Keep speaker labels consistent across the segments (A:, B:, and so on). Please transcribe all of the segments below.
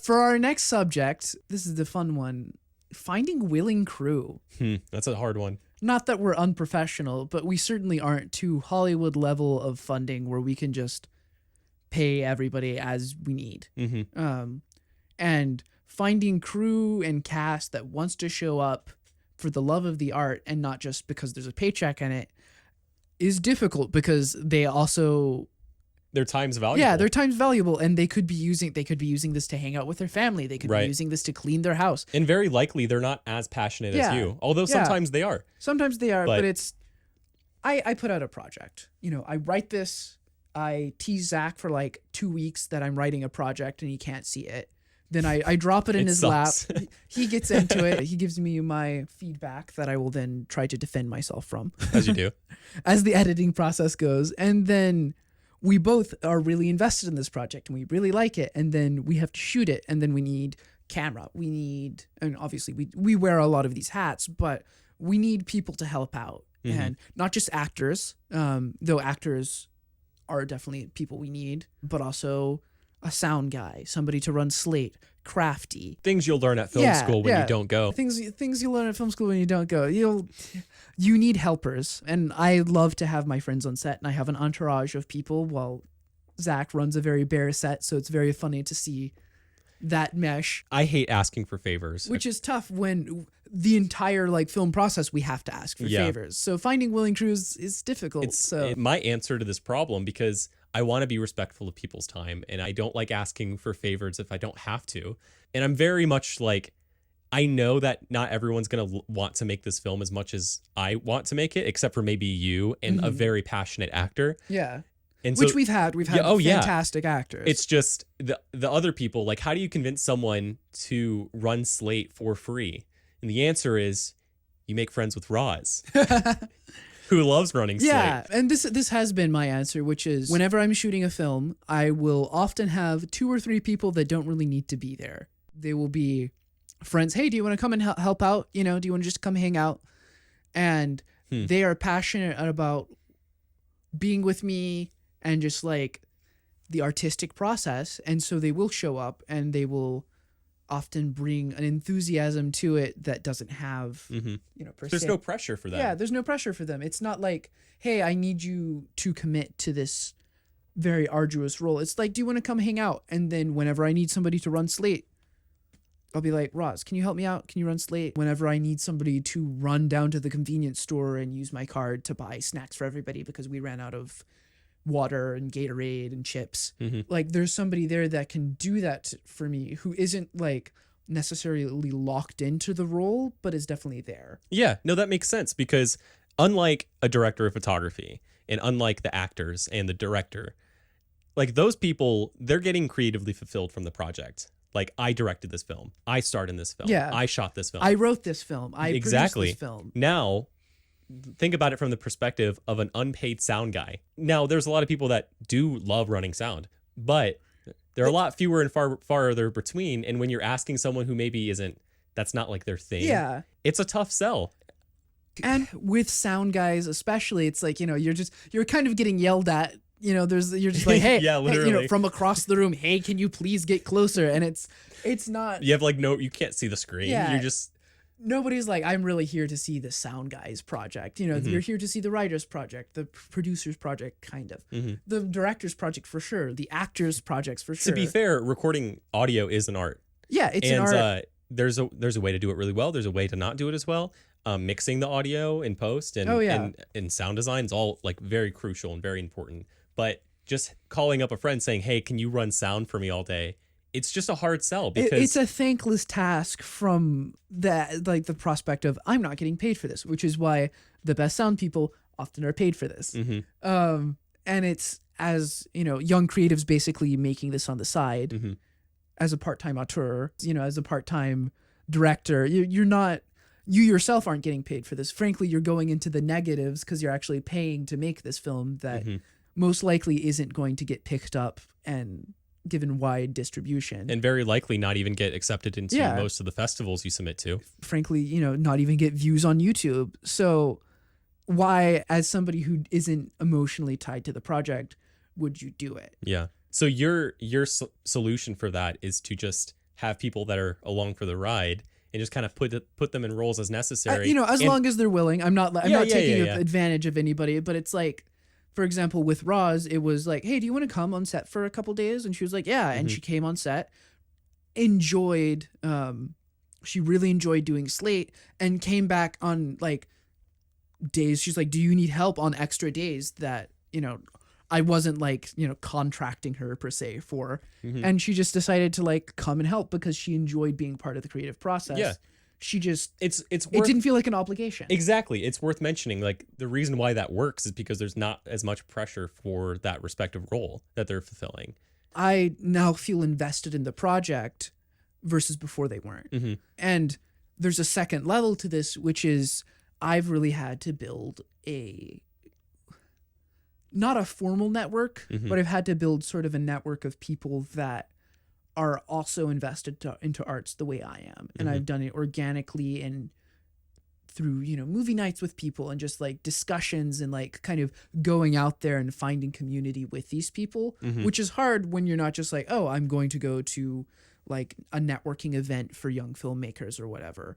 A: For our next subject, this is the fun one, finding willing crew.
B: That's a hard one.
A: Not that we're unprofessional, but we certainly aren't to Hollywood level of funding where we can just pay everybody as we need. And finding crew and cast that wants to show up for the love of the art and not just because there's a paycheck in it is difficult because they also...
B: Their time's valuable.
A: Yeah, their time's valuable, and they could be using this to hang out with their family. They could be using this to clean their house.
B: And very likely they're not as passionate as you, although sometimes they are.
A: Sometimes they are, but it's... I put out a project. I write this. I tease Zach for like 2 weeks that I'm writing a project and he can't see it. Then I drop it in his lap. He gets into it. He gives me my feedback that I will then try to defend myself from.
B: As you do.
A: As the editing process goes. And then... we both are really invested in this project and we really like it. And then we have to shoot it. And then we need camera. And obviously we wear a lot of these hats, but we need people to help out. And not just actors, though actors are definitely people we need, but also a sound guy, somebody to run slate, crafty.
B: Things you'll learn at film school when you don't go.
A: Things you learn at film school when you don't go. You need helpers. And I love to have my friends on set, and I have an entourage of people while Zach runs a very bare set, so it's very funny to see that mesh.
B: I hate asking for favors.
A: Which is tough when the entire film process we have to ask for favors. So finding willing crews is difficult.
B: My answer to this problem, because I want to be respectful of people's time and I don't like asking for favors if I don't have to. And I'm very much like, I know that not everyone's going to want to make this film as much as I want to make it, except for maybe you and a very passionate actor.
A: Yeah.
B: And
A: which we've had fantastic actors.
B: It's just the other people, like, how do you convince someone to run slate for free? And the answer is you make friends with Roz, who loves running slate.
A: Yeah, and this has been my answer, which is whenever I'm shooting a film, I will often have 2 or 3 people that don't really need to be there. They will be friends. Hey, do you want to come and help out? Do you want to just come hang out? And they are passionate about being with me and just like the artistic process. And so they will show up and they will often bring an enthusiasm to it that doesn't have, per se.
B: There's no pressure for them.
A: Yeah, there's no pressure for them. It's not like, hey, I need you to commit to this very arduous role. It's like, do you want to come hang out? And then whenever I need somebody to run slate, I'll be like, Roz, can you help me out? Can you run slate? Whenever I need somebody to run down to the convenience store and use my card to buy snacks for everybody because we ran out of water and Gatorade and chips. Like there's somebody there that can do that for me who isn't like necessarily locked into the role, but is definitely there.
B: Yeah, no, that makes sense because unlike a director of photography and unlike the actors and the director, like those people, they're getting creatively fulfilled from the project. Like I directed this film. I starred in this film.
A: Yeah.
B: I shot this film.
A: I wrote this film. I produced this film.
B: Now, think about it from the perspective of an unpaid sound guy. Now, there's a lot of people that do love running sound, but there are a lot fewer and farther between. And when you're asking someone who maybe that's not like their thing.
A: Yeah.
B: It's a tough sell.
A: And with sound guys, especially, it's like, you're kind of getting yelled at. You're just like, hey,
B: yeah, literally.
A: Hey, from across the room, hey, can you please get closer? And it's not.
B: You have you can't see the screen.
A: Yeah.
B: You're just.
A: Nobody's like, I'm really here to see the sound guy's project. You're here to see the writer's project, the producer's project, kind of. The director's project for sure. The actor's projects for sure.
B: To be fair, recording audio is an art.
A: Yeah, it's an art.
B: There's a way to do it really well. There's a way to not do it as well. Mixing the audio in post and sound design is all like very crucial and very important. But just calling up a friend saying, hey, can you run sound for me all day? It's just a hard sell because
A: it's a thankless task from the prospect of I'm not getting paid for this, which is why the best sound people often are paid for this. And it's as young creatives basically making this on the side as a part-time auteur, as a part-time director. You yourself aren't getting paid for this. Frankly, you're going into the negatives because you're actually paying to make this film that most likely isn't going to get picked up and given wide distribution.
B: And very likely not even get accepted into most of the festivals you submit to.
A: Frankly, not even get views on YouTube. So why, as somebody who isn't emotionally tied to the project, would you do it?
B: Yeah. So your solution for that is to just have people that are along for the ride and just kind of put them in roles as necessary.
A: As long as they're willing. I'm not taking
B: yeah.
A: advantage of anybody, but it's like, for example, with Roz, it was like, hey, do you want to come on set for a couple days? And she was like, yeah. And she came on set, enjoyed, she really enjoyed doing Slate, and came back on like days. She's like, do you need help on extra days that, I wasn't like, contracting her per se for, and she just decided to like come and help because she enjoyed being part of the creative process.
B: Yeah.
A: She just,
B: it
A: didn't feel like an obligation.
B: Exactly. It's worth mentioning. Like the reason why that works is because there's not as much pressure for that respective role that they're fulfilling.
A: I now feel invested in the project versus before they weren't. And there's a second level to this, which is I've really had to build not a formal network, but I've had to build sort of a network of people that are also invested into arts the way I am. And I've done it organically and through, movie nights with people and just like discussions and like kind of going out there and finding community with these people, which is hard when you're not just like, oh, I'm going to go to like a networking event for young filmmakers or whatever.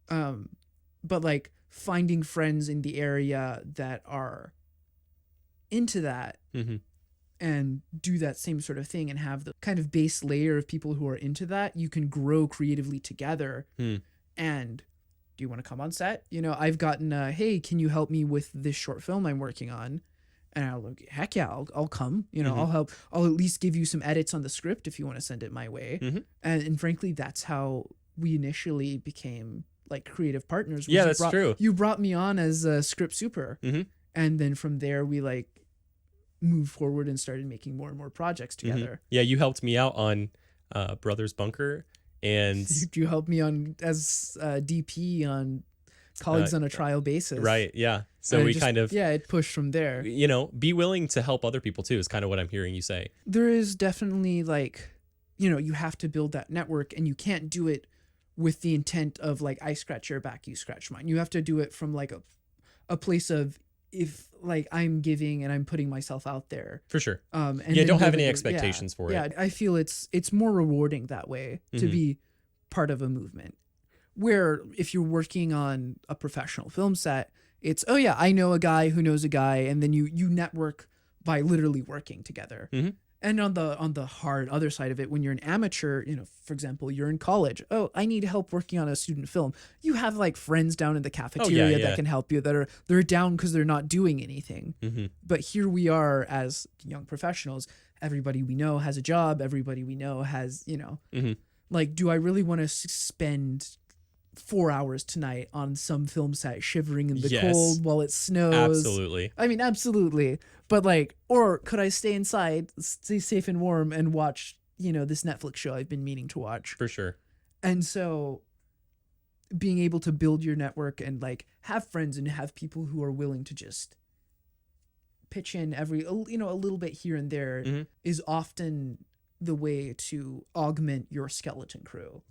A: But like finding friends in the area that are into that and do that same sort of thing and have the kind of base layer of people who are into that, you can grow creatively together. And do you want to come on set? I've gotten hey, can you help me with this short film I'm working on? And I'll like, heck yeah, I'll come. I'll help. I'll at least give you some edits on the script if you want to send it my way. And frankly, that's how we initially became like creative partners.
B: Yeah, that's true.
A: You brought me on as a script super, and then from there we like moved forward and started making more and more projects together.
B: Yeah, you helped me out on Brothers Bunker, and
A: you helped me on as DP on Colleagues on a Trial Basis.
B: Right. Yeah. So we
A: it pushed from there.
B: Be willing to help other people too is kind of what I'm hearing you say.
A: There is definitely like, you have to build that network, and you can't do it with the intent of like, I scratch your back, you scratch mine. You have to do it from like a place of, if like I'm giving and I'm putting myself out there
B: for sure.
A: And
B: don't have any expectations for it.
A: Yeah, I feel it's more rewarding that way to be part of a movement. Where if you're working on a professional film set, it's, oh yeah, I know a guy who knows a guy, and then you network by literally working together. And on the hard other side of it, when you're an amateur, for example, you're in college. Oh, I need help working on a student film. You have like friends down in the cafeteria that can help you, they're down because they're not doing anything. But here we are as young professionals. Everybody we know has a job. Everybody we know has, like, do I really want to spend 4 hours tonight on some film set shivering in the cold while it snows?
B: Absolutely.
A: I mean, absolutely. But like, or could I stay inside, stay safe and warm, and watch, this Netflix show I've been meaning to watch?
B: For sure. And
A: so being able to build your network and like have friends and have people who are willing to just pitch in a little bit here and there is often the way to augment your skeleton crew.